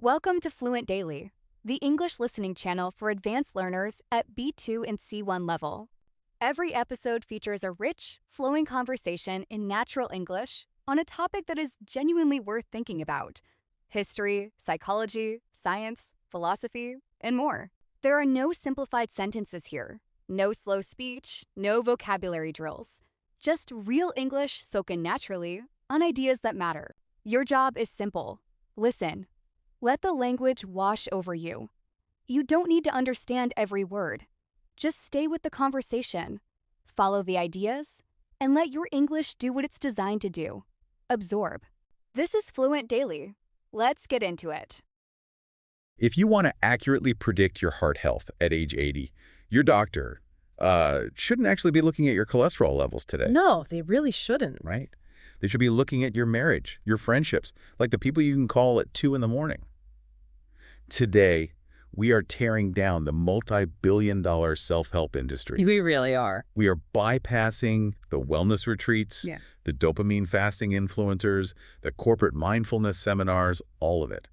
Welcome to Fluent Daily, the English listening channel for advanced learners at B2 and C1 level. Every episode features a rich, flowing conversation in natural English on a topic that is genuinely worth thinking about: history, psychology, science, philosophy, and more. There are no simplified sentences here, no slow speech, no vocabulary drills. Just real English spoken naturally on ideas that matter. Your job is simple. Listen. Let the language wash over you. You don't need to understand every word. Just stay with the conversation, follow the ideas, and let your English do what it's designed to do: absorb. This is Fluent Daily. Let's get into it. If you want to accurately predict your heart health at age 80, your doctor shouldn't actually be looking at your cholesterol levels today. No, they really shouldn't. Right? They should be looking at your marriage, your friendships, like the people you can call at 2 in the morning. Today, we are tearing down the multi-billion-dollar self-help industry. We really are. We are bypassing the wellness retreats, the dopamine fasting influencers, the corporate mindfulness seminars, all of it.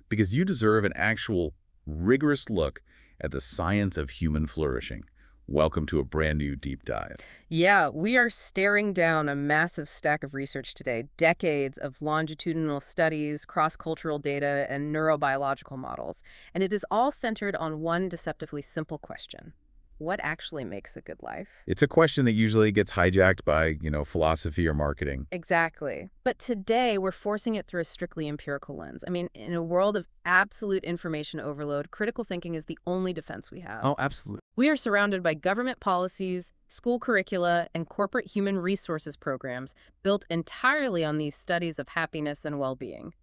Because you deserve an actual, rigorous look at the science of human flourishing. Welcome to a brand new deep dive. Yeah, we are staring down a massive stack of research today, decades of longitudinal studies, cross-cultural data, and neurobiological models. And it is all centered on one deceptively simple question: what actually makes a good life? It's a question that usually gets hijacked by, philosophy or marketing. Exactly. But today, we're forcing it through a strictly empirical lens. I mean, in a world of absolute information overload, critical thinking is the only defense we have. Oh, absolutely. We are surrounded by government policies, school curricula, and corporate human resources programs built entirely on these studies of happiness and well-being.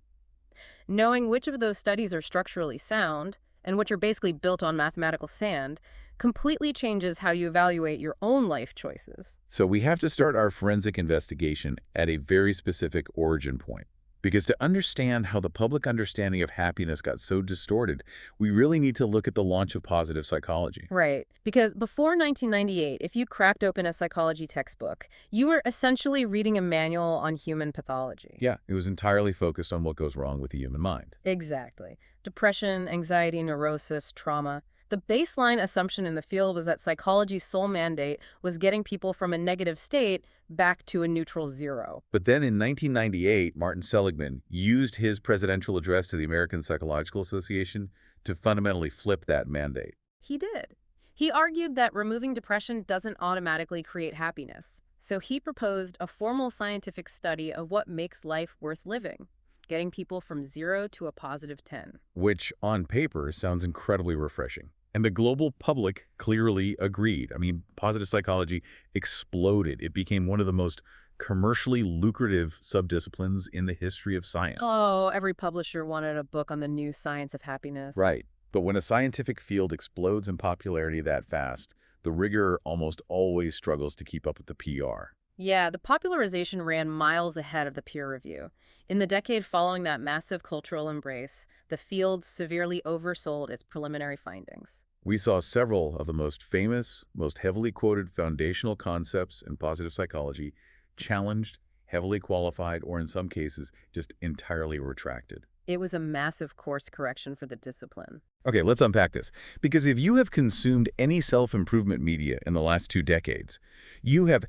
Knowing which of those studies are structurally sound and which are basically built on mathematical sand completely changes how you evaluate your own life choices. So we have to start our forensic investigation at a very specific origin point. Because to understand how the public understanding of happiness got so distorted, we really need to look at the launch of positive psychology. Right. Because before 1998, if you cracked open a psychology textbook, you were essentially reading a manual on human pathology. Yeah, it was entirely focused on what goes wrong with the human mind. Exactly. Depression, anxiety, neurosis, trauma. The baseline assumption in the field was that psychology's sole mandate was getting people from a negative state back to a neutral zero. But then in 1998, Martin Seligman used his presidential address to the American Psychological Association to fundamentally flip that mandate. He did. He argued that removing depression doesn't automatically create happiness. So he proposed a formal scientific study of what makes life worth living, getting people from 0 to a positive 10. Which, on paper, sounds incredibly refreshing. And the global public clearly agreed. I mean, positive psychology exploded. It became one of the most commercially lucrative subdisciplines in the history of science. Oh, every publisher wanted a book on the new science of happiness. Right. But when a scientific field explodes in popularity that fast, the rigor almost always struggles to keep up with the PR. Yeah, the popularization ran miles ahead of the peer review. In the decade following that massive cultural embrace, the field severely oversold its preliminary findings. We saw several of the most famous, most heavily quoted foundational concepts in positive psychology challenged, heavily qualified, or in some cases, just entirely retracted. It was a massive course correction for the discipline. Okay, let's unpack this. Because if you have consumed any self-improvement media in the last 2 decades, you have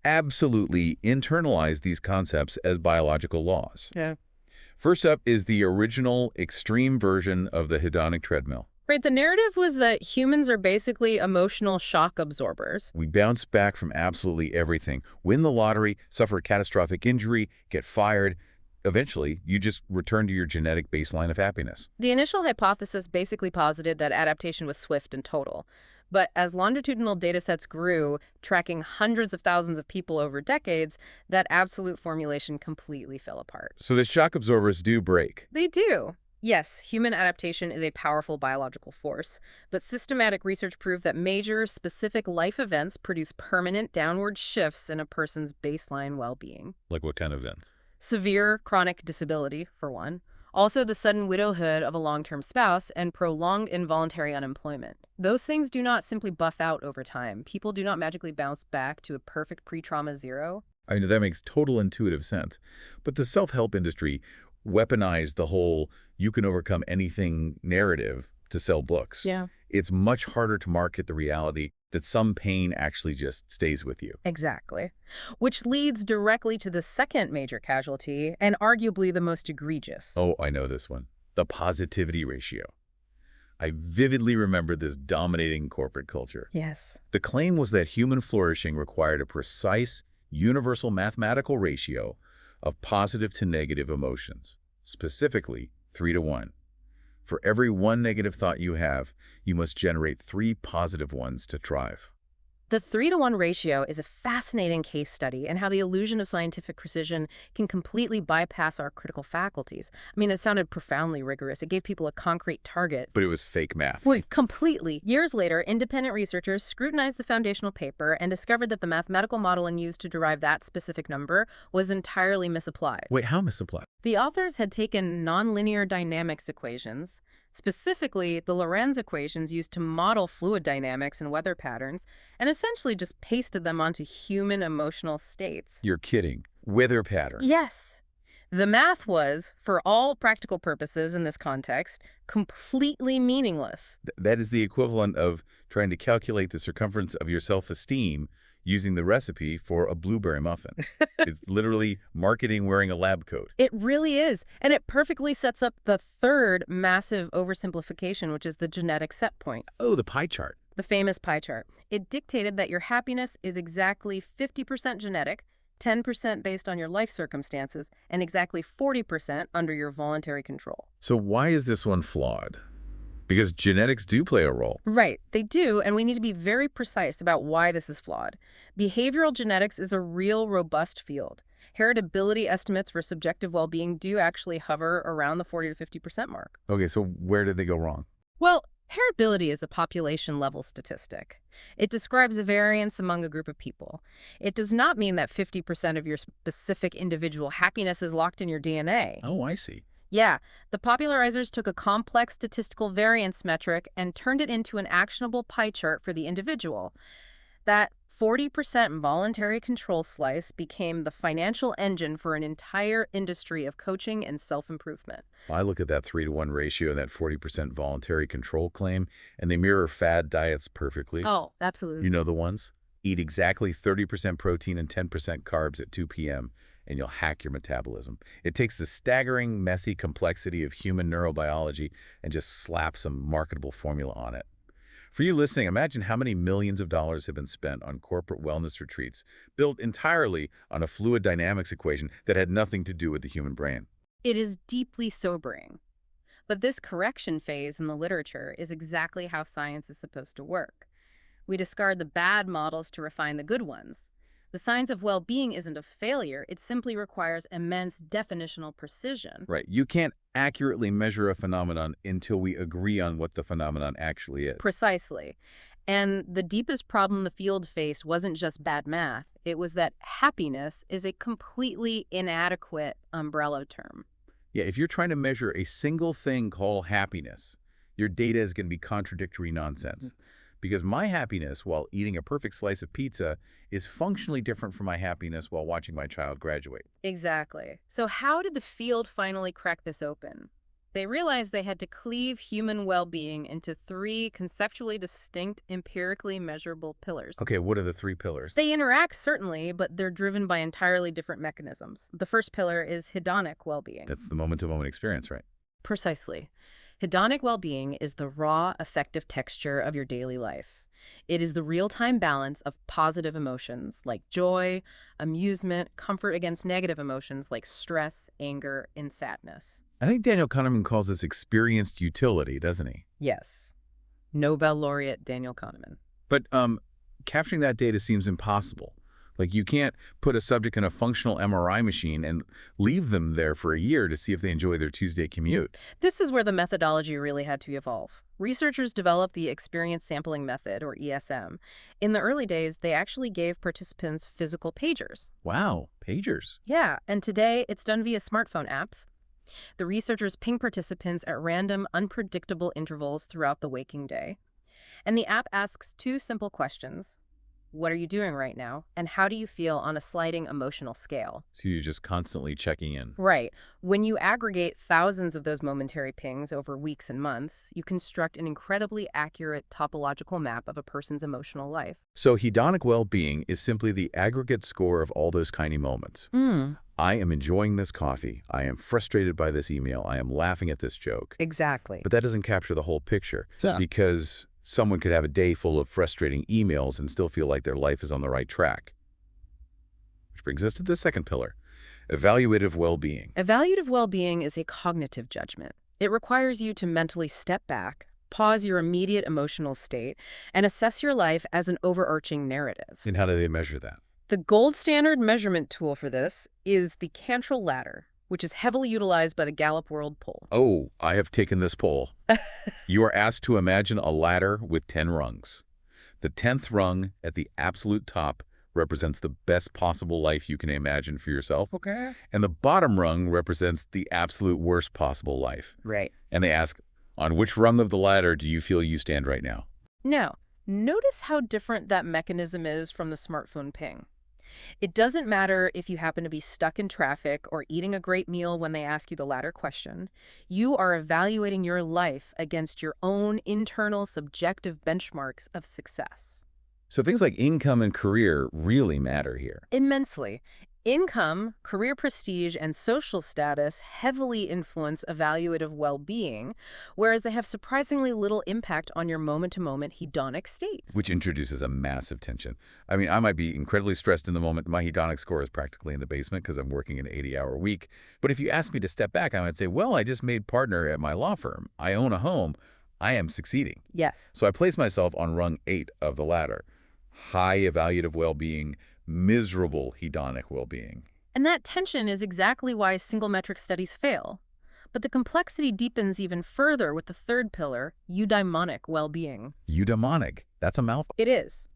absolutely internalized these concepts as biological laws. Yeah. First up is the original extreme version of the hedonic treadmill. Right, the narrative was that humans are basically emotional shock absorbers. We bounce back from absolutely everything, win the lottery, suffer a catastrophic injury, get fired. Eventually, you just return to your genetic baseline of happiness. The initial hypothesis basically posited that adaptation was swift and total. But as longitudinal datasets grew, tracking hundreds of thousands of people over decades, that absolute formulation completely fell apart. So the shock absorbers do break. They do. Yes, human adaptation is a powerful biological force, but systematic research proved that major, specific life events produce permanent downward shifts in a person's baseline well-being. Like what kind of events? Severe chronic disability, for one. Also, the sudden widowhood of a long-term spouse and prolonged involuntary unemployment. Those things do not simply buff out over time. People do not magically bounce back to a perfect pre-trauma zero. I mean, that makes total intuitive sense. But the self-help industry weaponized the whole you can overcome anything narrative to sell books. Yeah. It's much harder to market the reality that some pain actually just stays with you. Exactly. Which leads directly to the second major casualty, and arguably the most egregious. Oh, I know this one. The positivity ratio. I vividly remember this dominating corporate culture. Yes. The claim was that human flourishing required a precise, universal mathematical ratio of positive to negative emotions, specifically 3-to-1. For every one negative thought you have, you must generate 3 positive ones to thrive. The 3-to-1 ratio is a fascinating case study in how the illusion of scientific precision can completely bypass our critical faculties. I mean, it sounded profoundly rigorous. It gave people a concrete target. But it was fake math. Well, completely. Years later, independent researchers scrutinized the foundational paper and discovered that the mathematical modeling used to derive that specific number was entirely misapplied. Wait, how misapplied? The authors had taken nonlinear dynamics equations, specifically the Lorentz equations used to model fluid dynamics and weather patterns, and essentially just pasted them onto human emotional states. You're kidding. Weather pattern. Yes. The math was, for all practical purposes in this context, completely meaningless. That is the equivalent of trying to calculate the circumference of your self-esteem using the recipe for a blueberry muffin. It's literally marketing wearing a lab coat. It really is. And it perfectly sets up the third massive oversimplification, which is the genetic set point. Oh, the pie chart. The famous pie chart. It dictated that your happiness is exactly 50% genetic, 10% based on your life circumstances, and exactly 40% under your voluntary control. So why is this one flawed? Because genetics do play a role. Right, they do, and we need to be very precise about why this is flawed. Behavioral genetics is a real robust field. Heritability estimates for subjective well-being do actually hover around the 40 to 50% mark. Okay, so where did they go wrong? Well, heritability is a population-level statistic. It describes a variance among a group of people. It does not mean that 50% of your specific individual happiness is locked in your DNA. Oh, I see. Yeah, the popularizers took a complex statistical variance metric and turned it into an actionable pie chart for the individual. That 40% voluntary control slice became the financial engine for an entire industry of coaching and self-improvement. I look at that 3-to-1 ratio and that 40% voluntary control claim, and they mirror fad diets perfectly. Oh, absolutely. You know the ones? Eat exactly 30% protein and 10% carbs at 2 p.m., and you'll hack your metabolism. It takes the staggering, messy complexity of human neurobiology and just slaps some marketable formula on it. For you listening, imagine how many millions of dollars have been spent on corporate wellness retreats built entirely on a fluid dynamics equation that had nothing to do with the human brain. It is deeply sobering. But this correction phase in the literature is exactly how science is supposed to work. We discard the bad models to refine the good ones. The science of well-being isn't a failure. It simply requires immense definitional precision. Right. You can't accurately measure a phenomenon until we agree on what the phenomenon actually is. Precisely. And the deepest problem the field faced wasn't just bad math. It was that happiness is a completely inadequate umbrella term. Yeah, if you're trying to measure a single thing called happiness, your data is going to be contradictory nonsense. Because my happiness while eating a perfect slice of pizza is functionally different from my happiness while watching my child graduate. Exactly. So how did the field finally crack this open? They realized they had to cleave human well-being into 3 conceptually distinct, empirically measurable pillars. Okay, what are the 3 pillars? They interact, certainly, but they're driven by entirely different mechanisms. The first pillar is hedonic well-being. That's the moment-to-moment experience, right? Precisely. Hedonic well-being is the raw, affective texture of your daily life. It is the real-time balance of positive emotions like joy, amusement, comfort against negative emotions like stress, anger, and sadness. I think Daniel Kahneman calls this experienced utility, doesn't he? Yes. Nobel laureate Daniel Kahneman. But capturing that data seems impossible. Like, you can't put a subject in a functional MRI machine and leave them there for a year to see if they enjoy their Tuesday commute. This is where the methodology really had to evolve. Researchers developed the experience sampling method, or ESM. In the early days, they actually gave participants physical pagers. Wow, pagers. Yeah, and today it's done via smartphone apps. The researchers ping participants at random, unpredictable intervals throughout the waking day. And the app asks 2 simple questions. what are you doing right now, and how do you feel on a sliding emotional scale. So you're just constantly checking in. Right. When you aggregate thousands of those momentary pings over weeks and months, you construct an incredibly accurate topological map of a person's emotional life. So hedonic well-being is simply the aggregate score of all those tiny moments. I am enjoying this coffee. I am frustrated by this email. I am laughing at this joke. Exactly. But that doesn't capture the whole picture because someone could have a day full of frustrating emails and still feel like their life is on the right track. Which brings us to the second pillar, evaluative well-being. Evaluative well-being is a cognitive judgment. It requires you to mentally step back, pause your immediate emotional state, and assess your life as an overarching narrative. And how do they measure that? The gold standard measurement tool for this is the Cantrell ladder, which is heavily utilized by the Gallup World Poll. Oh, I have taken this poll. You are asked to imagine a ladder with 10 rungs. The 10th rung at the absolute top represents the best possible life you can imagine for yourself. Okay. And the bottom rung represents the absolute worst possible life. Right. And they ask, on which rung of the ladder do you feel you stand right now? Now, notice how different that mechanism is from the smartphone ping. It doesn't matter if you happen to be stuck in traffic or eating a great meal when they ask you the latter question. You are evaluating your life against your own internal subjective benchmarks of success. So things like income and career really matter here. Immensely. Income, career prestige, and social status heavily influence evaluative well-being, whereas they have surprisingly little impact on your moment-to-moment hedonic state. Which introduces a massive tension. I mean, I might be incredibly stressed in the moment. My hedonic score is practically in the basement because I'm working an 80-hour week. But if you ask me to step back, I might say, well, I just made partner at my law firm. I own a home. I am succeeding. Yes. So I place myself on rung 8 of the ladder. High evaluative well-being, miserable hedonic well-being. And that tension is exactly why single metric studies fail. But the complexity deepens even further with the third pillar, eudaimonic well-being. Eudaimonic. That's a mouthful. It is.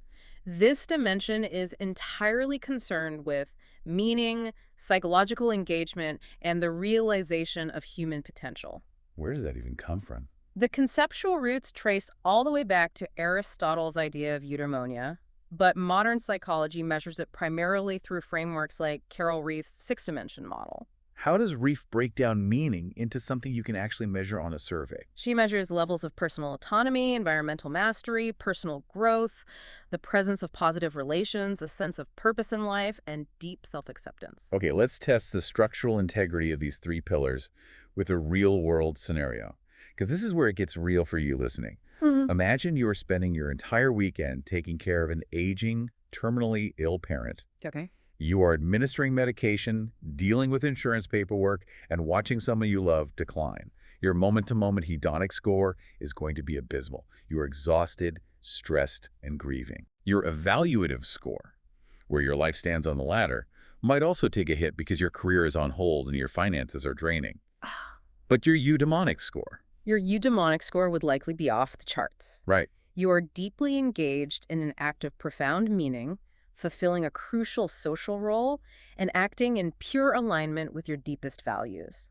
This dimension is entirely concerned with meaning, psychological engagement, and the realization of human potential. Where does that even come from? The conceptual roots trace all the way back to Aristotle's idea of eudaimonia, but modern psychology measures it primarily through frameworks like Carol Reef's six-dimension model. How does Reef break down meaning into something you can actually measure on a survey? She measures levels of personal autonomy, environmental mastery, personal growth, the presence of positive relations, a sense of purpose in life, and deep self-acceptance. Okay, let's test the structural integrity of these 3 pillars with a real-world scenario, because this is where it gets real for you listening. Imagine you are spending your entire weekend taking care of an aging, terminally ill parent. Okay. You are administering medication, dealing with insurance paperwork, and watching someone you love decline. Your moment-to-moment hedonic score is going to be abysmal. You are exhausted, stressed, and grieving. Your evaluative score, where your life stands on the ladder, might also take a hit because your career is on hold and your finances are draining. But your eudaimonic score... Your eudaimonic score would likely be off the charts. Right. You are deeply engaged in an act of profound meaning, fulfilling a crucial social role, and acting in pure alignment with your deepest values.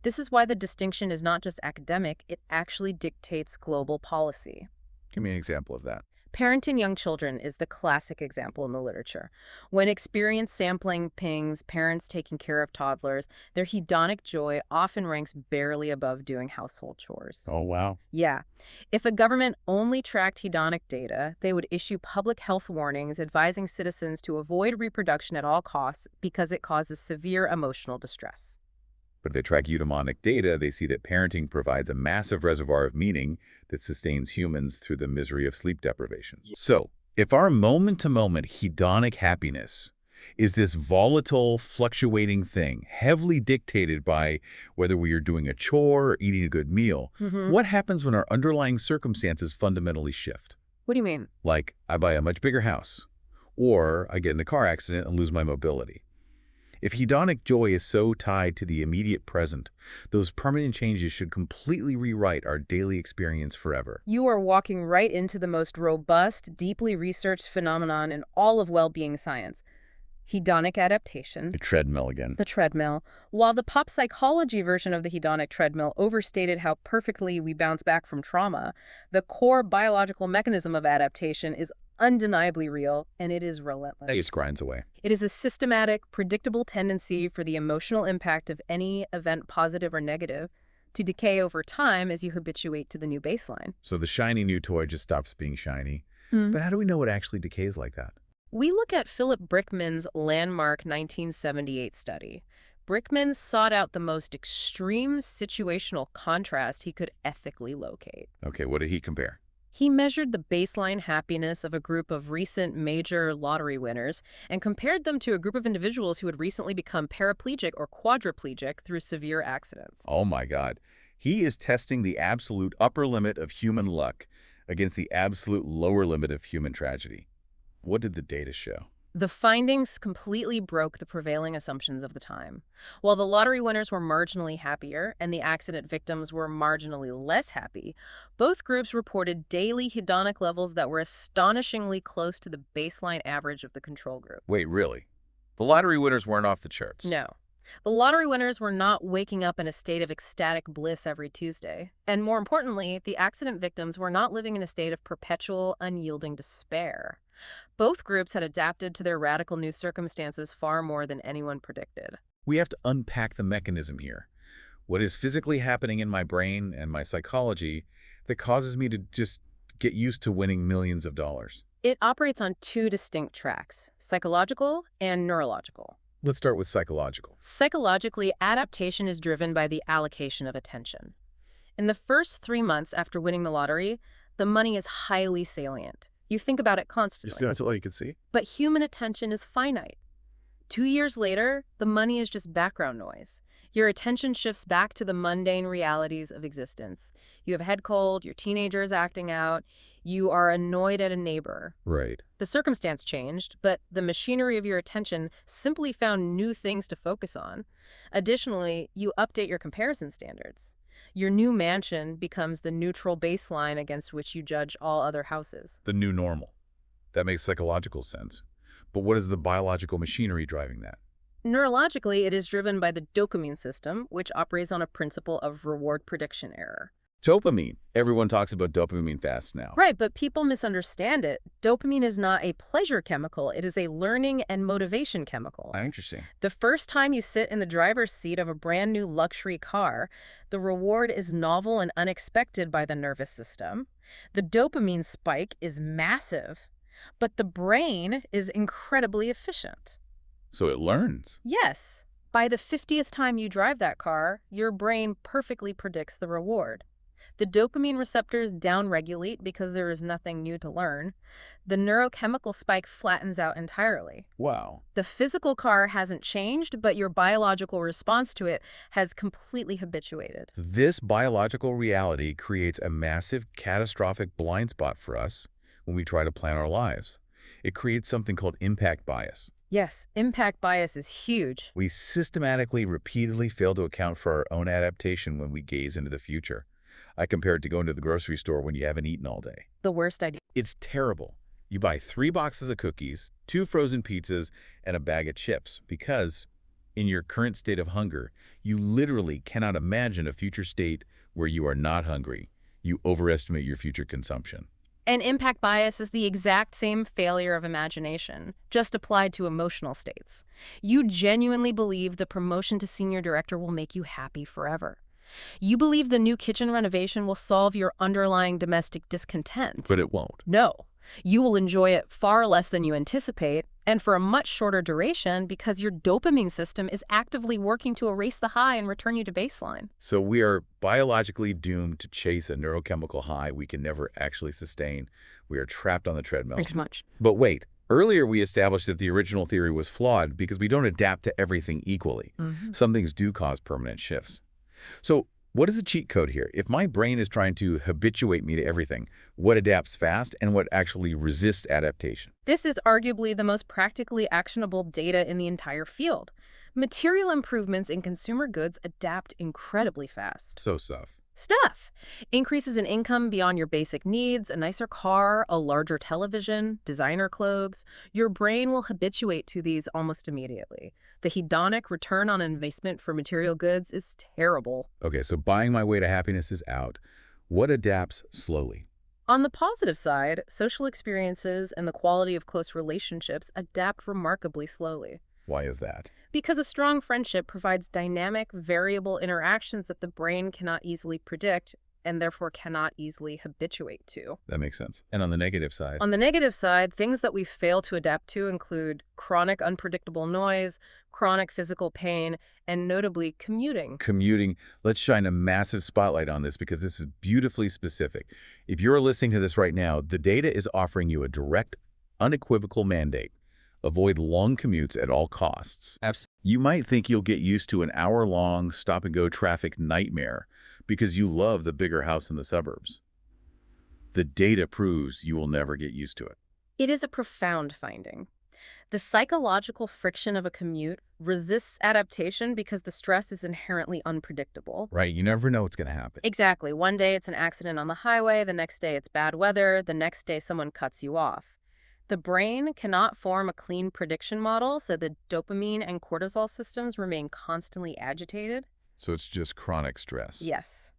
This is why the distinction is not just academic, it actually dictates global policy. Give me an example of that. Parenting young children is the classic example in the literature. When experience sampling pings, parents taking care of toddlers, their hedonic joy often ranks barely above doing household chores. Oh, wow. Yeah. If a government only tracked hedonic data, they would issue public health warnings advising citizens to avoid reproduction at all costs because it causes severe emotional distress. But if they track eudaimonic data, they see that parenting provides a massive reservoir of meaning that sustains humans through the misery of sleep deprivation. So, if our moment-to-moment hedonic happiness is this volatile, fluctuating thing, heavily dictated by whether we are doing a chore or eating a good meal, what happens when our underlying circumstances fundamentally shift? What do you mean? Like, I buy a much bigger house, or I get in a car accident and lose my mobility. If hedonic joy is so tied to the immediate present, those permanent changes should completely rewrite our daily experience forever. You are walking right into the most robust, deeply researched phenomenon in all of well-being science. Hedonic adaptation. The treadmill again. The treadmill. While the pop psychology version of the hedonic treadmill overstated how perfectly we bounce back from trauma, the core biological mechanism of adaptation is undeniably real, and it is relentless. It just grinds away. It is the systematic, predictable tendency for the emotional impact of any event, positive or negative, to decay over time as you habituate to the new baseline. So the shiny new toy just stops being shiny. But how do we know it actually decays like that? We look at Philip Brickman's landmark 1978 study. Brickman sought out the most extreme situational contrast he could ethically locate. Okay, what did he compare? He measured the baseline happiness of a group of recent major lottery winners and compared them to a group of individuals who had recently become paraplegic or quadriplegic through severe accidents. Oh my God. He is testing the absolute upper limit of human luck against the absolute lower limit of human tragedy. What did the data show? The findings completely broke the prevailing assumptions of the time. While the lottery winners were marginally happier and the accident victims were marginally less happy, both groups reported daily hedonic levels that were astonishingly close to the baseline average of the control group. Wait, really? The lottery winners weren't off the charts? No. The lottery winners were not waking up in a state of ecstatic bliss every Tuesday. And more importantly, the accident victims were not living in a state of perpetual, unyielding despair. Both groups had adapted to their radical new circumstances far more than anyone predicted. We have to unpack the mechanism here. What is physically happening in my brain and my psychology that causes me to just get used to winning millions of dollars? It operates on two distinct tracks, psychological and neurological. Let's start with psychological. Psychologically, adaptation is driven by the allocation of attention. In the first 3 months after winning the lottery, the money is highly salient. You think about it constantly. That's all you can see? But human attention is finite. 2 years later, the money is just background noise. Your attention shifts back to the mundane realities of existence. You have a head cold, your teenager is acting out, you are annoyed at a neighbor. Right. The circumstance changed, but the machinery of your attention simply found new things to focus on. Additionally, you update your comparison standards. Your new mansion becomes the neutral baseline against which you judge all other houses. The new normal. That makes psychological sense. But what is the biological machinery driving that? Neurologically, it is driven by the dopamine system, which operates on a principle of reward prediction error. Dopamine. Everyone talks about dopamine fast now. Right, but people misunderstand it. Dopamine is not a pleasure chemical. It is a learning and motivation chemical. Interesting. The first time you sit in the driver's seat of a brand new luxury car, the reward is novel and unexpected by the nervous system. The dopamine spike is massive, but the brain is incredibly efficient. So it learns. Yes. By the 50th time you drive that car, your brain perfectly predicts the reward. The dopamine receptors downregulate because there is nothing new to learn. The neurochemical spike flattens out entirely. Wow. The physical car hasn't changed, but your biological response to it has completely habituated. This biological reality creates a massive, catastrophic blind spot for us when we try to plan our lives. It creates something called impact bias. Yes, impact bias is huge. We systematically, repeatedly fail to account for our own adaptation when we gaze into the future. I compare it to going to the grocery store when you haven't eaten all day. The worst idea. It's terrible. You buy 3 boxes of cookies, 2 frozen pizzas, and a bag of chips because, in your current state of hunger, you literally cannot imagine a future state where you are not hungry. You overestimate your future consumption. And impact bias is the exact same failure of imagination, just applied to emotional states. You genuinely believe the promotion to senior director will make you happy forever. You believe the new kitchen renovation will solve your underlying domestic discontent. But it won't. No. You will enjoy it far less than you anticipate, and for a much shorter duration because your dopamine system is actively working to erase the high and return you to baseline. So we are biologically doomed to chase a neurochemical high we can never actually sustain. We are trapped on the treadmill. Pretty much. But wait, earlier we established that the original theory was flawed because we don't adapt to everything equally. Some things do cause permanent shifts. So what is the cheat code here? If my brain is trying to habituate me to everything, what adapts fast and what actually resists adaptation? This is arguably the most practically actionable data in the entire field. Material improvements in consumer goods adapt incredibly fast. So Stuff. Increases in income beyond your basic needs, a nicer car, a larger television, designer clothes. Your brain will habituate to these almost immediately. The hedonic return on investment for material goods is terrible. Okay, so buying my way to happiness is out. What adapts slowly? On the positive side, social experiences and the quality of close relationships adapt remarkably slowly. Why is that? Because a strong friendship provides dynamic, variable interactions that the brain cannot easily predict and therefore cannot easily habituate to. That makes sense. And on the negative side? On the negative side, things that we fail to adapt to include chronic unpredictable noise, chronic physical pain, and notably commuting. Commuting. Let's shine a massive spotlight on this because this is beautifully specific. If you're listening to this right now, the data is offering you a direct, unequivocal mandate. Avoid long commutes at all costs. Absolutely. You might think you'll get used to an hour-long stop-and-go traffic nightmare because you love the bigger house in the suburbs. The data proves you will never get used to it. It is a profound finding. The psychological friction of a commute resists adaptation because the stress is inherently unpredictable. Right, you never know what's going to happen. Exactly. One day it's an accident on the highway, the next day it's bad weather, the next day someone cuts you off. The brain cannot form a clean prediction model, so the dopamine and cortisol systems remain constantly agitated. So it's just chronic stress. Yes.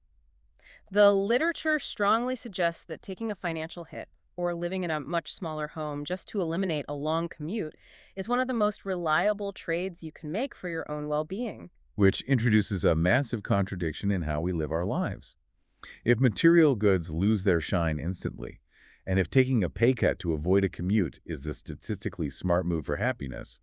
The literature strongly suggests that taking a financial hit or living in a much smaller home just to eliminate a long commute is one of the most reliable trades you can make for your own well-being. Which introduces a massive contradiction in how we live our lives. If material goods lose their shine instantly, and if taking a pay cut to avoid a commute is the statistically smart move for happiness,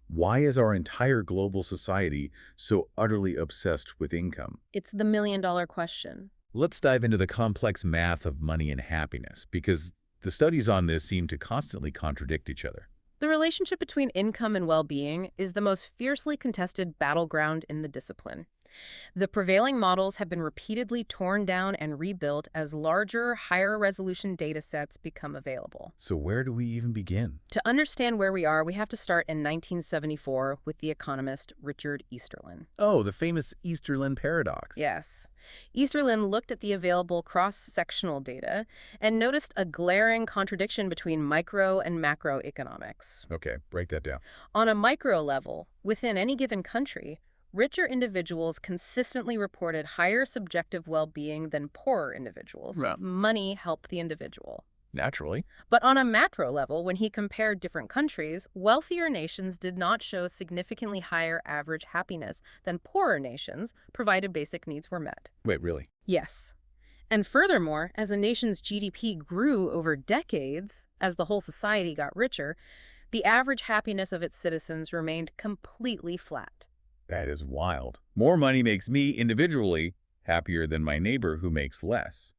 why is our entire global society so utterly obsessed with income? It's the million-dollar question. Let's dive into the complex math of money and happiness, because the studies on this seem to constantly contradict each other. The relationship between income and well-being is the most fiercely contested battleground in the discipline. The prevailing models have been repeatedly torn down and rebuilt as larger, higher-resolution data sets become available. So where do we even begin? To understand where we are, we have to start in 1974 with the economist Richard Easterlin. Oh, the famous Easterlin paradox. Yes. Easterlin looked at the available cross-sectional data and noticed a glaring contradiction between micro and macroeconomics. Okay, break that down. On a micro level, within any given country, richer individuals consistently reported higher subjective well-being than poorer individuals. Right. Money helped the individual. Naturally. But on a macro level, when he compared different countries, wealthier nations did not show significantly higher average happiness than poorer nations, provided basic needs were met. Wait, really? Yes. And furthermore, as a nation's GDP grew over decades, as the whole society got richer, the average happiness of its citizens remained completely flat. That is wild. More money makes me individually happier than my neighbor who makes less.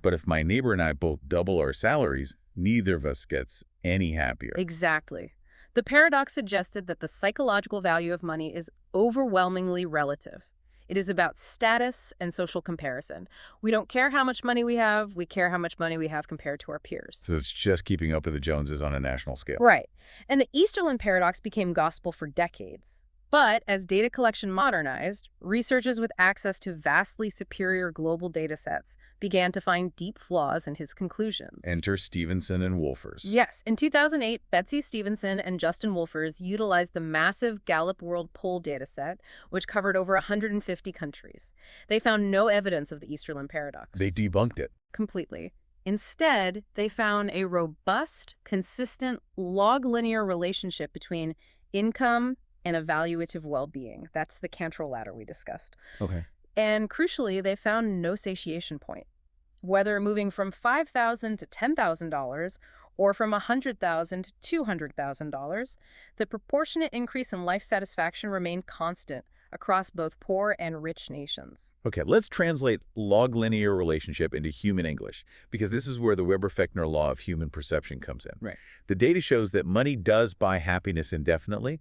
But if my neighbor and I both double our salaries, neither of us gets any happier. Exactly. The paradox suggested that the psychological value of money is overwhelmingly relative. It is about status and social comparison. We don't care how much money we have, we care how much money we have compared to our peers. So it's just keeping up with the Joneses on a national scale. Right. And the Easterlin paradox became gospel for decades. But as data collection modernized, researchers with access to vastly superior global data sets began to find deep flaws in his conclusions. Enter Stevenson and Wolfers. Yes. In 2008, Betsy Stevenson and Justin Wolfers utilized the massive Gallup World Poll dataset, which covered over 150 countries. They found no evidence of the Easterlin paradox. They debunked it. Completely. Instead, they found a robust, consistent, log-linear relationship between income and evaluative well-being. That's the Cantrell ladder we discussed. Okay. And crucially, they found no satiation point. Whether moving from $5,000 to $10,000 or from $100,000 to $200,000, the proportionate increase in life satisfaction remained constant across both poor and rich nations. Okay, let's translate log-linear relationship into human English, because this is where the Weber-Fechner law of human perception comes in. Right. The data shows that money does buy happiness indefinitely,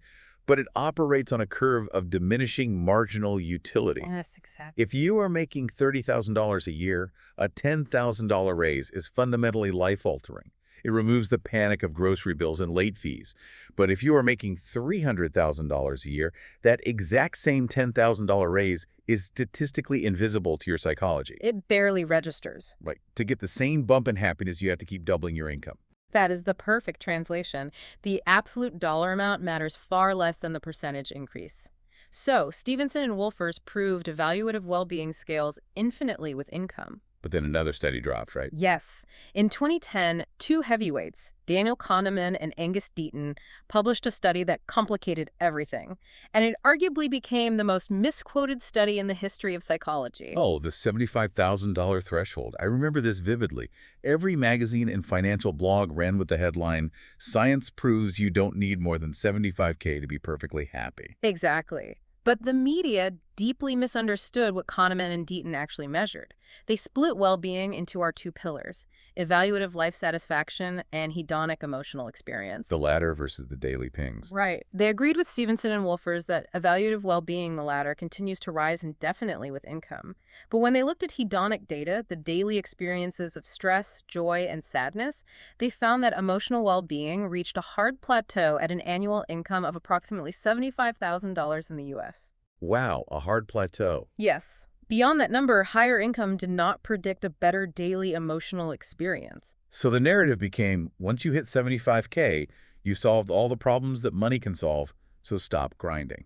but it operates on a curve of diminishing marginal utility. Yes, exactly. If you are making $30,000 a year, a $10,000 raise is fundamentally life-altering. It removes the panic of grocery bills and late fees. But if you are making $300,000 a year, that exact same $10,000 raise is statistically invisible to your psychology. It barely registers. Right. To get the same bump in happiness, you have to keep doubling your income. That is the perfect translation. The absolute dollar amount matters far less than the percentage increase. So, Stevenson and Wolfers proved evaluative well-being scales infinitely with income. But then another study dropped, right? Yes. In 2010, two heavyweights, Daniel Kahneman and Angus Deaton, published a study that complicated everything, and it arguably became the most misquoted study in the history of psychology. Oh, the $75,000 threshold. I remember this vividly. Every magazine and financial blog ran with the headline, "Science proves you don't need more than $75K to be perfectly happy." Exactly. But the media deeply misunderstood what Kahneman and Deaton actually measured. They split well-being into our two pillars, evaluative life satisfaction and hedonic emotional experience. The latter versus the daily pings. Right. They agreed with Stevenson and Wolfers that evaluative well-being, the latter, continues to rise indefinitely with income. But when they looked at hedonic data, the daily experiences of stress, joy, and sadness, they found that emotional well-being reached a hard plateau at an annual income of approximately $75,000 in the U.S. Wow, a hard plateau. Yes. Beyond that number, higher income did not predict a better daily emotional experience. So the narrative became, once you hit 75K, you solved all the problems that money can solve, so stop grinding.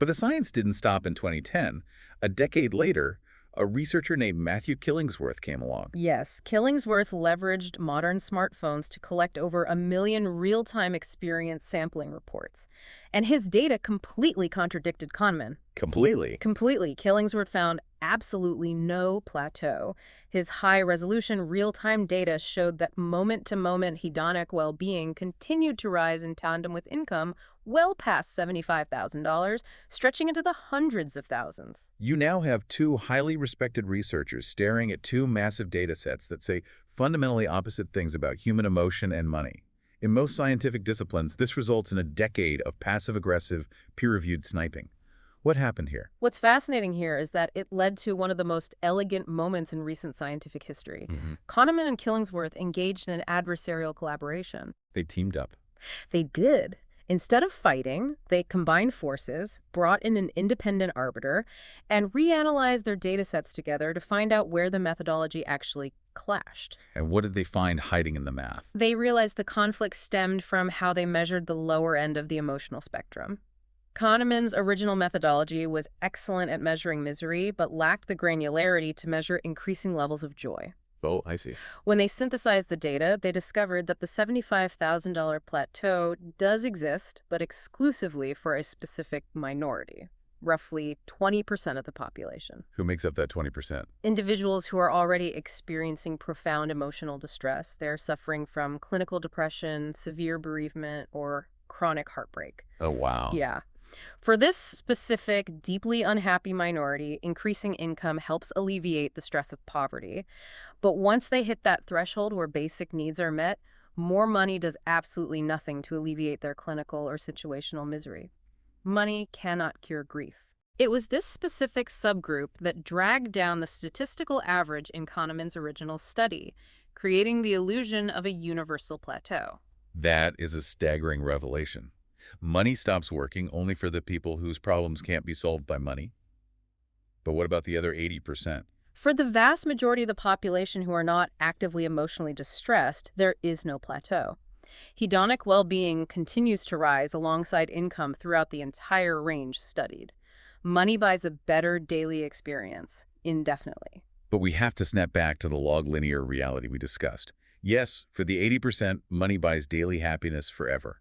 But the science didn't stop in 2010. A decade later, a researcher named Matthew Killingsworth came along. Yes, Killingsworth leveraged modern smartphones to collect over 1 million real-time experience sampling reports. And his data completely contradicted Kahneman. Completely. Completely. Killingsworth found absolutely no plateau. His high-resolution real-time data showed that moment-to-moment hedonic well-being continued to rise in tandem with income well past $75,000, stretching into the hundreds of thousands. You now have two highly respected researchers staring at two massive data sets that say fundamentally opposite things about human emotion and money. In most scientific disciplines, this results in a decade of passive-aggressive, peer-reviewed sniping. What happened here? What's fascinating here is that it led to one of the most elegant moments in recent scientific history. Kahneman and Killingsworth engaged in an adversarial collaboration. They teamed up. They did. Instead of fighting, they combined forces, brought in an independent arbiter, and reanalyzed their data sets together to find out where the methodology actually clashed. And what did they find hiding in the math? They realized the conflict stemmed from how they measured the lower end of the emotional spectrum. Kahneman's original methodology was excellent at measuring misery, but lacked the granularity to measure increasing levels of joy. Oh, I see. When they synthesized the data, they discovered that the $75,000 plateau does exist, but exclusively for a specific minority, roughly 20% of the population. Who makes up that 20%? Individuals who are already experiencing profound emotional distress. They're suffering from clinical depression, severe bereavement, or chronic heartbreak. Oh, wow. Yeah. For this specific, deeply unhappy minority, increasing income helps alleviate the stress of poverty. But once they hit that threshold where basic needs are met, more money does absolutely nothing to alleviate their clinical or situational misery. Money cannot cure grief. It was this specific subgroup that dragged down the statistical average in Kahneman's original study, creating the illusion of a universal plateau. That is a staggering revelation. Money stops working only for the people whose problems can't be solved by money. But what about the other 80%? For the vast majority of the population who are not actively emotionally distressed, there is no plateau. Hedonic well-being continues to rise alongside income throughout the entire range studied. Money buys a better daily experience, indefinitely. But we have to snap back to the log-linear reality we discussed. Yes, for the 80%, money buys daily happiness forever.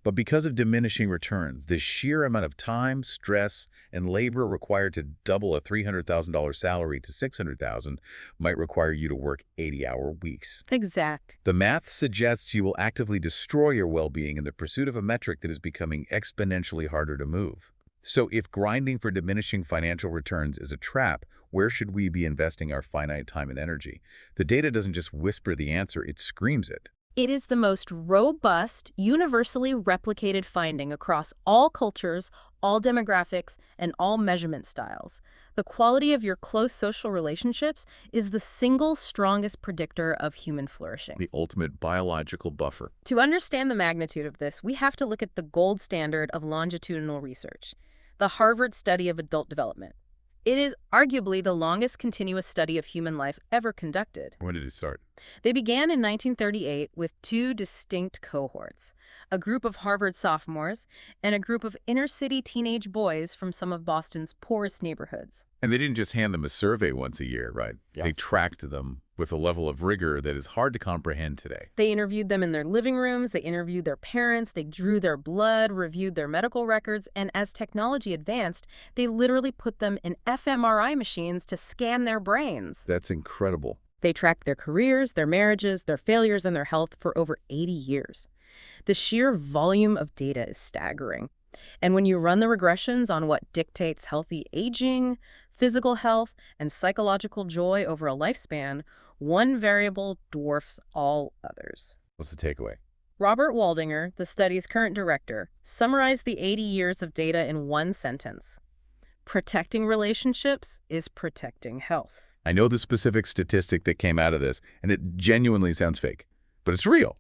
But because of diminishing returns, the sheer amount of time, stress, and labor required to double a $300,000 salary to $600,000 might require you to work 80-hour weeks. Exact. The math suggests you will actively destroy your well-being in the pursuit of a metric that is becoming exponentially harder to move. So if grinding for diminishing financial returns is a trap, where should we be investing our finite time and energy? The data doesn't just whisper the answer, it screams it. It is the most robust, universally replicated finding across all cultures, all demographics, and all measurement styles. The quality of your close social relationships is the single strongest predictor of human flourishing. The ultimate biological buffer. To understand the magnitude of this, we have to look at the gold standard of longitudinal research, the Harvard study of adult development. It is arguably the longest continuous study of human life ever conducted. When did it start? They began in 1938 with two distinct cohorts, a group of Harvard sophomores and a group of inner-city teenage boys from some of Boston's poorest neighborhoods. And they didn't just hand them a survey once a year, right? Yeah. They tracked them with a level of rigor that is hard to comprehend today. They interviewed them in their living rooms, they interviewed their parents, they drew their blood, reviewed their medical records, and as technology advanced, they literally put them in fMRI machines to scan their brains. That's incredible. They tracked their careers, their marriages, their failures, and their health for over 80 years. The sheer volume of data is staggering. And when you run the regressions on what dictates healthy aging, physical health, and psychological joy over a lifespan, one variable dwarfs all others. What's the takeaway? Robert Waldinger, the study's current director, summarized the 80 years of data in one sentence. Protecting relationships is protecting health. I know the specific statistic that came out of this, and it genuinely sounds fake, but it's real.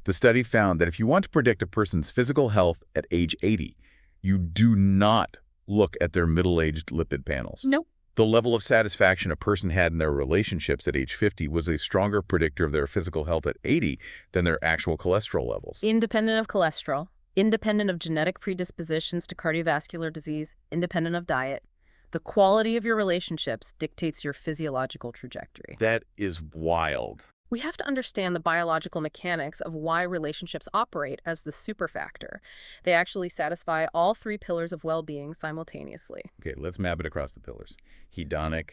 The study found that if you want to predict a person's physical health at age 80, you do not look at their middle-aged lipid panels. Nope. The level of satisfaction a person had in their relationships at age 50 was a stronger predictor of their physical health at 80 than their actual cholesterol levels. Independent of cholesterol, independent of genetic predispositions to cardiovascular disease, independent of diet, the quality of your relationships dictates your physiological trajectory. That is wild. We have to understand the biological mechanics of why relationships operate as the super factor. They actually satisfy all three pillars of well-being simultaneously. Okay, let's map it across the pillars. Hedonic,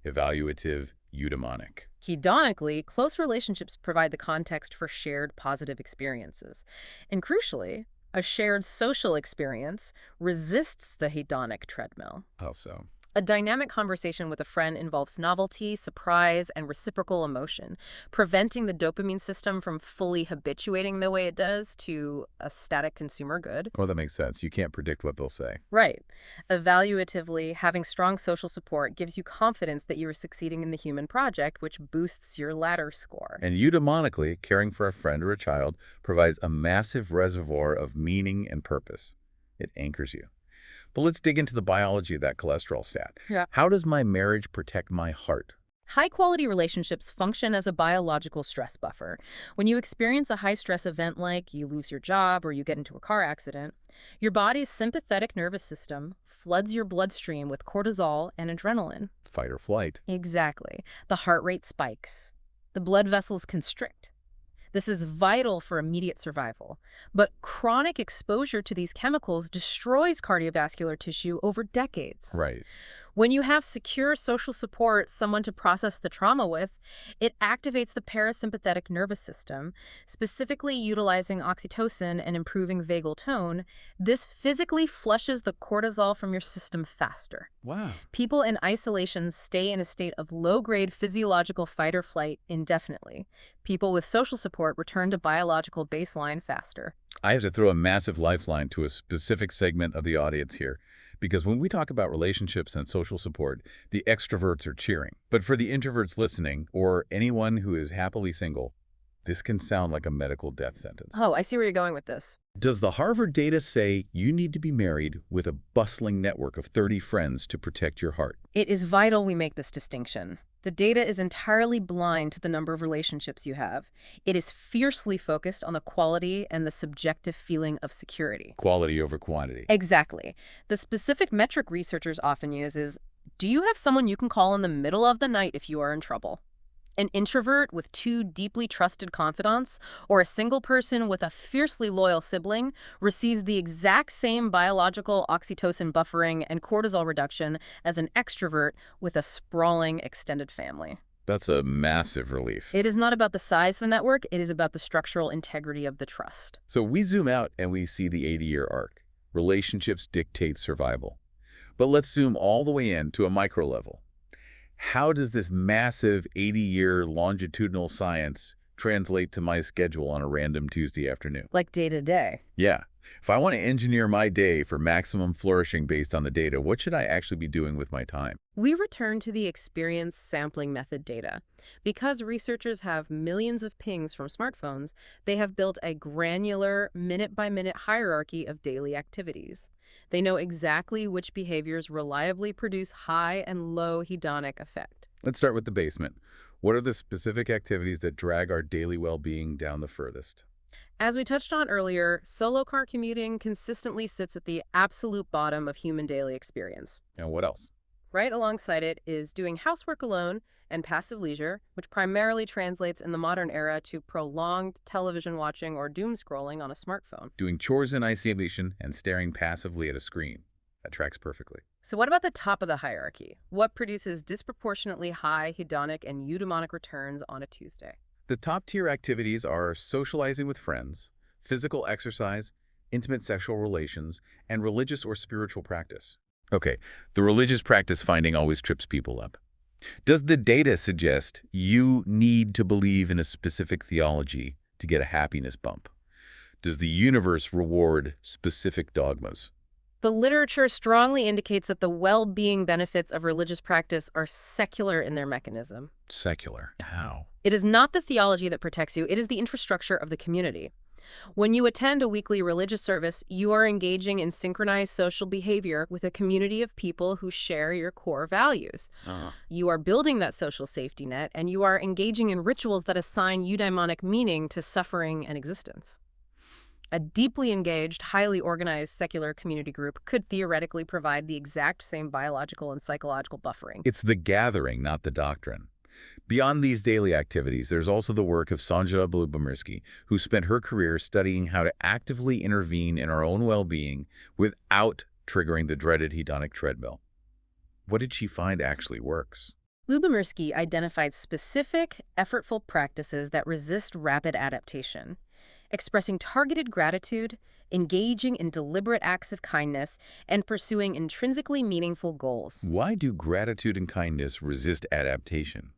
evaluative, eudaimonic. Hedonically, close relationships provide the context for shared positive experiences. And crucially, a shared social experience resists the hedonic treadmill. How so? A dynamic conversation with a friend involves novelty, surprise, and reciprocal emotion, preventing the dopamine system from fully habituating the way it does to a static consumer good. Well, that makes sense. You can't predict what they'll say. Right. Evaluatively, having strong social support gives you confidence that you are succeeding in the human project, which boosts your ladder score. And eudaimonically, caring for a friend or a child provides a massive reservoir of meaning and purpose. It anchors you. But let's dig into the biology of that cholesterol stat. Yeah. How does my marriage protect my heart? High-quality relationships function as a biological stress buffer. When you experience a high-stress event like you lose your job or you get into a car accident, your body's sympathetic nervous system floods your bloodstream with cortisol and adrenaline. Fight or flight. Exactly. The heart rate spikes. The blood vessels constrict. This is vital for immediate survival. But chronic exposure to these chemicals destroys cardiovascular tissue over decades. Right. When you have secure social support, someone to process the trauma with, it activates the parasympathetic nervous system, specifically utilizing oxytocin and improving vagal tone. This physically flushes the cortisol from your system faster. Wow. People in isolation stay in a state of low-grade physiological fight or flight indefinitely. People with social support return to biological baseline faster. I have to throw a massive lifeline to a specific segment of the audience here. Because when we talk about relationships and social support, the extroverts are cheering. But for the introverts listening, or anyone who is happily single, this can sound like a medical death sentence. Oh, I see where you're going with this. Does the Harvard data say you need to be married with a bustling network of 30 friends to protect your heart? It is vital we make this distinction. The data is entirely blind to the number of relationships you have. It is fiercely focused on the quality and the subjective feeling of security. Quality over quantity. Exactly. The specific metric researchers often use is, do you have someone you can call in the middle of the night if you are in trouble? An introvert with two deeply trusted confidants or a single person with a fiercely loyal sibling receives the exact same biological oxytocin buffering and cortisol reduction as an extrovert with a sprawling extended family. That's a massive relief. It is not about the size of the network, it is about the structural integrity of the trust. So we zoom out and we see the 80-year arc. Relationships dictate survival. But let's zoom all the way in to a micro level. How does this massive 80-year longitudinal science translate to my schedule on a random Tuesday afternoon? Like day to day. Yeah. If I want to engineer my day for maximum flourishing based on the data, what should I actually be doing with my time? We return to the experience sampling method data. Because researchers have millions of pings from smartphones, they have built a granular, minute-by-minute hierarchy of daily activities. They know exactly which behaviors reliably produce high and low hedonic effect. Let's start with the basement. What are the specific activities that drag our daily well-being down the furthest? As we touched on earlier, solo car commuting consistently sits at the absolute bottom of human daily experience. And what else? Right alongside it is doing housework alone and passive leisure, which primarily translates in the modern era to prolonged television watching or doom scrolling on a smartphone. Doing chores in isolation and staring passively at a screen. That tracks perfectly. So what about the top of the hierarchy? What produces disproportionately high hedonic and eudaimonic returns on a Tuesday? The top-tier activities are socializing with friends, physical exercise, intimate sexual relations, and religious or spiritual practice. Okay, the religious practice finding always trips people up. Does the data suggest you need to believe in a specific theology to get a happiness bump? Does the universe reward specific dogmas? The literature strongly indicates that the well-being benefits of religious practice are secular in their mechanism. Secular? How? It is not the theology that protects you, it is the infrastructure of the community. When you attend a weekly religious service, you are engaging in synchronized social behavior with a community of people who share your core values. You are building that social safety net, and you are engaging in rituals that assign eudaimonic meaning to suffering and existence. A deeply engaged, highly organized secular community group could theoretically provide the exact same biological and psychological buffering. It's the gathering, not the doctrine. Beyond these daily activities, there's also the work of Sonja Lyubomirsky, who spent her career studying how to actively intervene in our own well-being without triggering the dreaded hedonic treadmill. What did she find actually works? Lyubomirsky identified specific, effortful practices that resist rapid adaptation. Expressing targeted gratitude, engaging in deliberate acts of kindness, and pursuing intrinsically meaningful goals. Why do gratitude and kindness resist adaptation?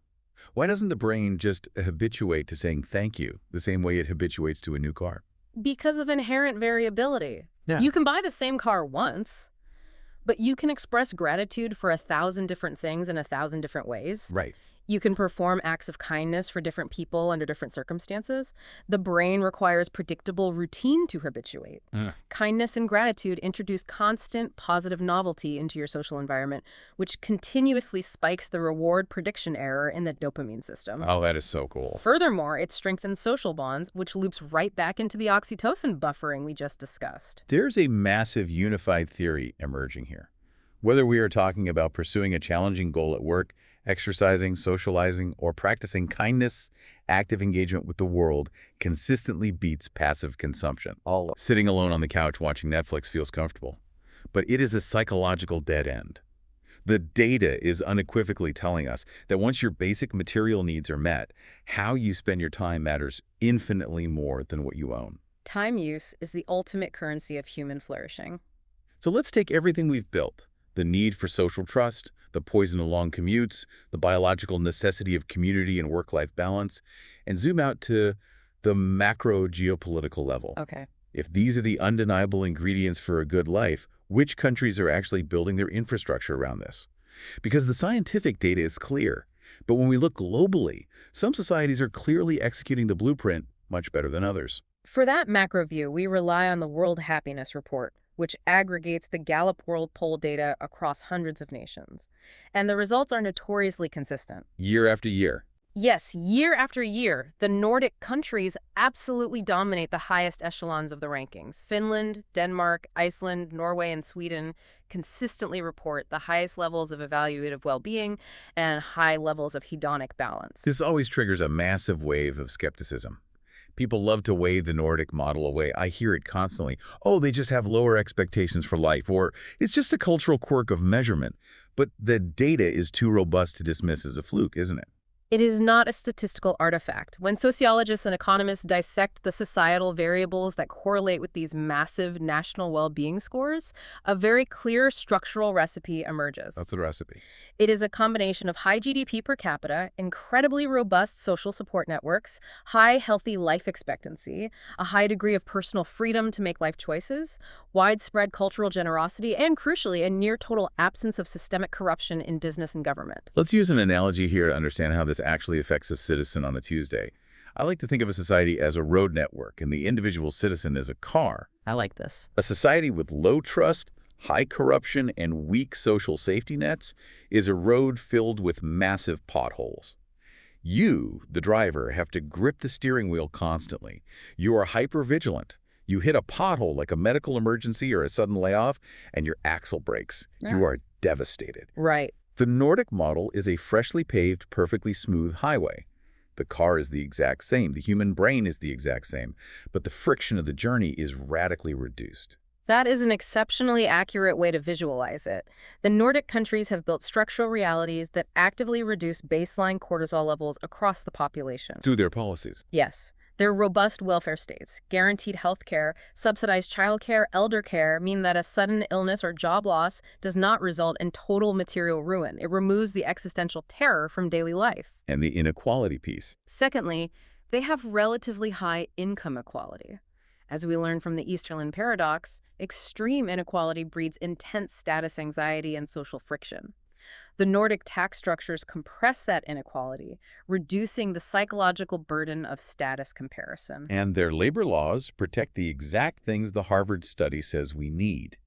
Why doesn't the brain just habituate to saying thank you the same way it habituates to a new car? Because of inherent variability. Yeah. You can buy the same car once, but you can express gratitude for 1,000 different things in 1,000 different ways. Right. You can perform acts of kindness for different people under different circumstances. The brain requires predictable routine to habituate. Kindness and gratitude introduce constant positive novelty into your social environment, which continuously spikes the reward prediction error in the dopamine system. Oh, that is so cool. Furthermore, it strengthens social bonds, which loops right back into the oxytocin buffering we just discussed. There's a massive unified theory emerging here. Whether we are talking about pursuing a challenging goal at work, exercising, socializing, or practicing kindness, active engagement with the world consistently beats passive consumption. Sitting alone on the couch watching Netflix feels comfortable, but it is a psychological dead end. The data is unequivocally telling us that once your basic material needs are met, how you spend your time matters infinitely more than what you own. Time use is the ultimate currency of human flourishing. So let's take everything we've built, the need for social trust, the poison of long commutes, the biological necessity of community and work-life balance, and zoom out to the macro geopolitical level. Okay. If these are the undeniable ingredients for a good life, which countries are actually building their infrastructure around this? Because the scientific data is clear, but when we look globally, some societies are clearly executing the blueprint much better than others. For that macro view, we rely on the World Happiness Report, which aggregates the Gallup World Poll data across hundreds of nations. And the results are notoriously consistent. Year after year. Yes, year after year, the Nordic countries absolutely dominate the highest echelons of the rankings. Finland, Denmark, Iceland, Norway, and Sweden consistently report the highest levels of evaluative well-being and high levels of hedonic balance. This always triggers a massive wave of skepticism. People love to wave the Nordic model away. I hear it constantly. Oh, they just have lower expectations for life, or it's just a cultural quirk of measurement. But the data is too robust to dismiss as a fluke, isn't it? It is not a statistical artifact. When sociologists and economists dissect the societal variables that correlate with these massive national well-being scores, a very clear structural recipe emerges. That's the recipe. It is a combination of high GDP per capita, incredibly robust social support networks, high healthy life expectancy, a high degree of personal freedom to make life choices, widespread cultural generosity, and crucially, a near total absence of systemic corruption in business and government. Let's use an analogy here to understand how this actually affects a citizen on a Tuesday. I like to think of a society as a road network and the individual citizen as a car. I like this. A society with low trust, high corruption, and weak social safety nets is a road filled with massive potholes. You, the driver, have to grip the steering wheel constantly. You are hyper-vigilant. You hit a pothole like a medical emergency or a sudden layoff, and your axle breaks. You are devastated. Right. The Nordic model is a freshly paved, perfectly smooth highway. The car is the exact same. The human brain is the exact same. But the friction of the journey is radically reduced. That is an exceptionally accurate way to visualize it. The Nordic countries have built structural realities that actively reduce baseline cortisol levels across the population. Through their policies. Yes. Their robust welfare states, guaranteed health care, subsidized childcare, elder care mean that a sudden illness or job loss does not result in total material ruin. It removes the existential terror from daily life. And the inequality piece. Secondly, they have relatively high income equality. As we learn from the Easterland paradox, extreme inequality breeds intense status anxiety and social friction. The Nordic tax structures compress that inequality, reducing the psychological burden of status comparison. And their labor laws protect the exact things the Harvard study says we need.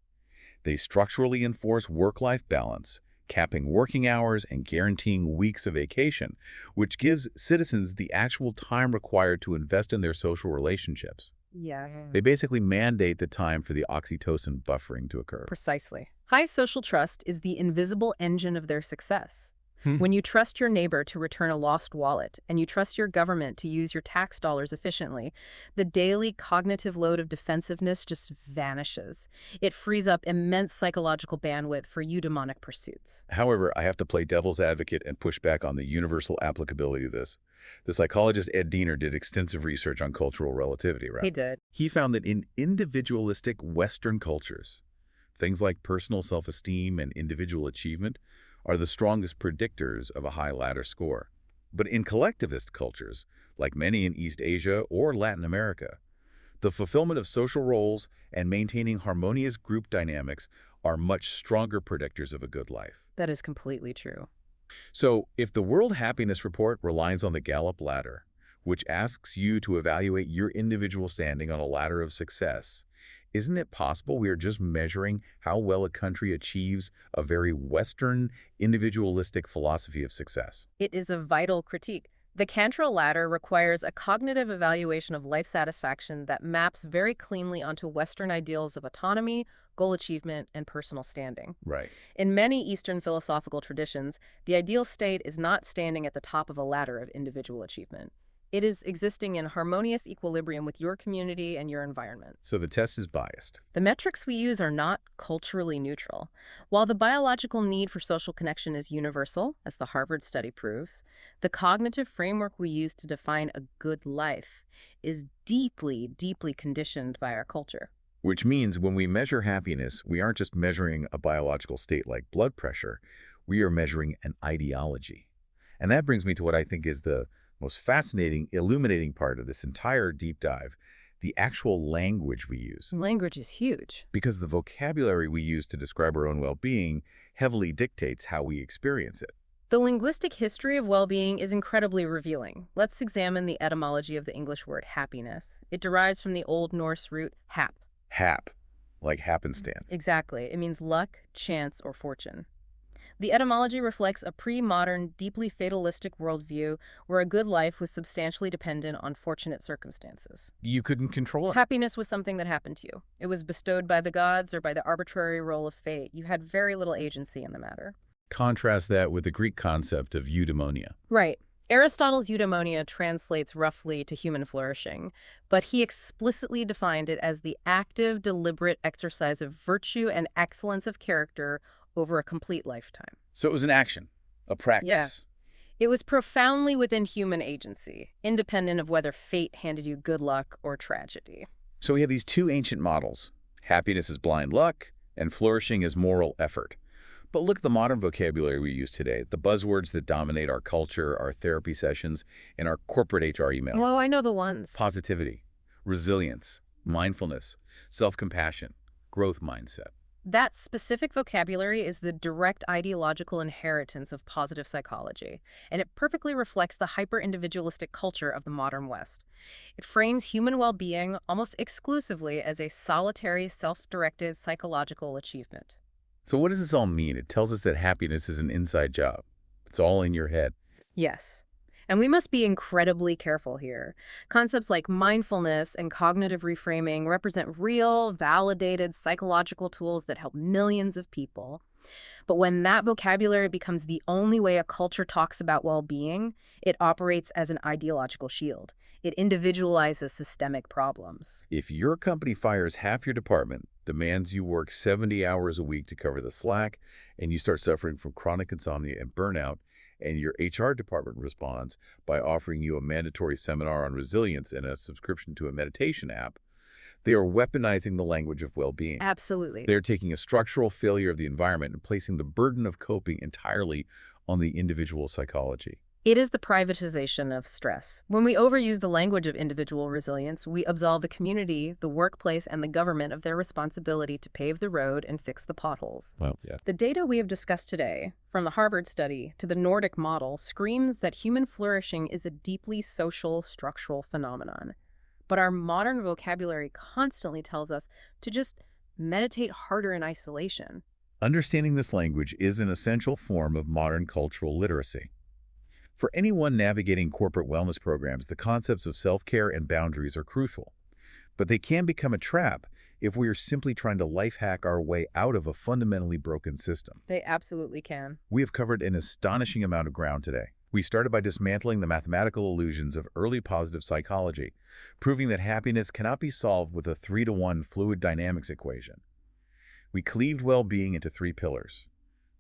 They structurally enforce work-life balance, capping working hours and guaranteeing weeks of vacation, which gives citizens the actual time required to invest in their social relationships. Yeah. They basically mandate the time for the oxytocin buffering to occur. Precisely. High social trust is the invisible engine of their success. When you trust your neighbor to return a lost wallet and you trust your government to use your tax dollars efficiently, the daily cognitive load of defensiveness just vanishes. It frees up immense psychological bandwidth for eudaimonic pursuits. However, I have to play devil's advocate and push back on the universal applicability of this. The psychologist Ed Diener did extensive research on cultural relativity, right? He did. He found that in individualistic Western cultures, things like personal self-esteem and individual achievement are the strongest predictors of a high ladder score. But in collectivist cultures, like many in East Asia or Latin America, the fulfillment of social roles and maintaining harmonious group dynamics are much stronger predictors of a good life. That is completely true. So, if the World Happiness Report relies on the Gallup ladder, which asks you to evaluate your individual standing on a ladder of success, isn't it possible we are just measuring how well a country achieves a very Western, individualistic philosophy of success? It is a vital critique. The Cantrell ladder requires a cognitive evaluation of life satisfaction that maps very cleanly onto Western ideals of autonomy, goal achievement, and personal standing. Right. In many Eastern philosophical traditions, the ideal state is not standing at the top of a ladder of individual achievement. It is existing in harmonious equilibrium with your community and your environment. So the test is biased. The metrics we use are not culturally neutral. While the biological need for social connection is universal, as the Harvard study proves, the cognitive framework we use to define a good life is deeply, deeply conditioned by our culture. Which means when we measure happiness, we aren't just measuring a biological state like blood pressure, we are measuring an ideology. And that brings me to what I think is the most fascinating, illuminating part of this entire deep dive, the actual language we use. Language is huge. Because the vocabulary we use to describe our own well-being heavily dictates how we experience it. The linguistic history of well-being is incredibly revealing. Let's examine the etymology of the English word happiness. It derives from the Old Norse root hap. Hap, like happenstance. Exactly. It means luck, chance, or fortune. The etymology reflects a pre-modern, deeply fatalistic worldview where a good life was substantially dependent on fortunate circumstances. You couldn't control it. Happiness was something that happened to you. It was bestowed by the gods or by the arbitrary role of fate. You had very little agency in the matter. Contrast that with the Greek concept of eudaimonia. Right. Aristotle's eudaimonia translates roughly to human flourishing, but he explicitly defined it as the active, deliberate exercise of virtue and excellence of character over a complete lifetime. So it was an action, a practice. Yeah. It was profoundly within human agency, independent of whether fate handed you good luck or tragedy. So we have these two ancient models. Happiness is blind luck, and flourishing is moral effort. But look at the modern vocabulary we use today, the buzzwords that dominate our culture, our therapy sessions, and our corporate HR email. Oh, I know the ones. Positivity, resilience, mindfulness, self-compassion, growth mindset. That specific vocabulary is the direct ideological inheritance of positive psychology, and it perfectly reflects the hyper-individualistic culture of the modern West. It frames human well-being almost exclusively as a solitary, self-directed psychological achievement. So what does this all mean? It tells us that happiness is an inside job. It's all in your head. Yes. And we must be incredibly careful here. Concepts like mindfulness and cognitive reframing represent real, validated psychological tools that help millions of people. But when that vocabulary becomes the only way a culture talks about well-being, it operates as an ideological shield. It individualizes systemic problems. If your company fires half your department, demands you work 70 hours a week to cover the slack, and you start suffering from chronic insomnia and burnout, and your HR department responds by offering you a mandatory seminar on resilience and a subscription to a meditation app, they are weaponizing the language of well-being. Absolutely. They're taking a structural failure of the environment and placing the burden of coping entirely on the individual psychology. It is the privatization of stress. When we overuse the language of individual resilience, we absolve the community, the workplace, and the government of their responsibility to pave the road and fix the potholes. Well, yeah. The data we have discussed today, from the Harvard study to the Nordic model, screams that human flourishing is a deeply social, structural phenomenon. But our modern vocabulary constantly tells us to just meditate harder in isolation. Understanding this language is an essential form of modern cultural literacy. For anyone navigating corporate wellness programs, the concepts of self-care and boundaries are crucial. But they can become a trap if we are simply trying to life hack our way out of a fundamentally broken system. They absolutely can. We have covered an astonishing amount of ground today. We started by dismantling the mathematical illusions of early positive psychology, proving that happiness cannot be solved with a 3-to-1 fluid dynamics equation. We cleaved well-being into 3 pillars: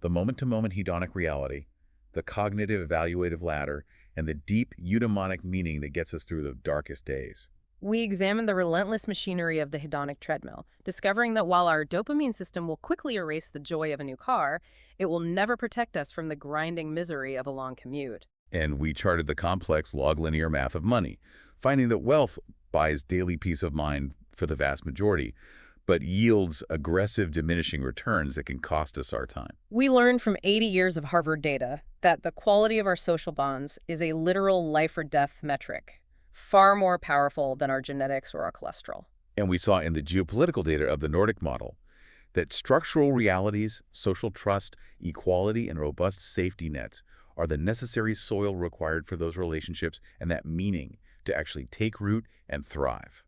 the moment-to-moment hedonic reality, the cognitive evaluative ladder, and the deep eudaimonic meaning that gets us through the darkest days. We examined the relentless machinery of the hedonic treadmill, discovering that while our dopamine system will quickly erase the joy of a new car, it will never protect us from the grinding misery of a long commute. And we charted the complex log-linear math of money, finding that wealth buys daily peace of mind for the vast majority, but yields aggressive diminishing returns that can cost us our time. We learned from 80 years of Harvard data that the quality of our social bonds is a literal life or death metric, far more powerful than our genetics or our cholesterol. And we saw in the geopolitical data of the Nordic model that structural realities, social trust, equality, and robust safety nets are the necessary soil required for those relationships and that meaning to actually take root and thrive.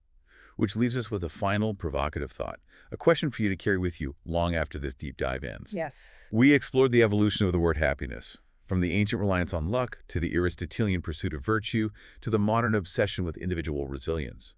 Which leaves us with a final provocative thought, a question for you to carry with you long after this deep dive ends. Yes. We explored the evolution of the word happiness, from the ancient reliance on luck to the Aristotelian pursuit of virtue to the modern obsession with individual resilience.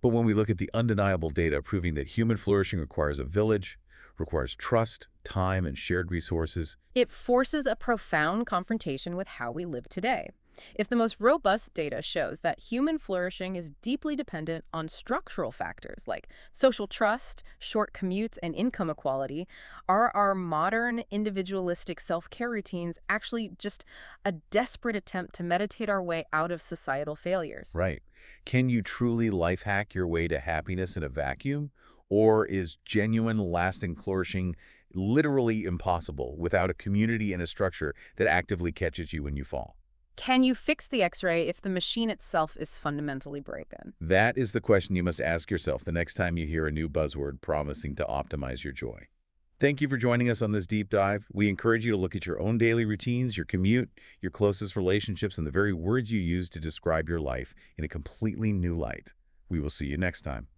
But when we look at the undeniable data proving that human flourishing requires a village, requires trust, time, and shared resources, it forces a profound confrontation with how we live today. If the most robust data shows that human flourishing is deeply dependent on structural factors like social trust, short commutes, and income equality, are our modern individualistic self-care routines actually just a desperate attempt to meditate our way out of societal failures? Right. Can you truly life hack your way to happiness in a vacuum? Or is genuine, lasting flourishing literally impossible without a community and a structure that actively catches you when you fall? Can you fix the X-ray if the machine itself is fundamentally broken? That is the question you must ask yourself the next time you hear a new buzzword promising to optimize your joy. Thank you for joining us on this deep dive. We encourage you to look at your own daily routines, your commute, your closest relationships, and the very words you use to describe your life in a completely new light. We will see you next time.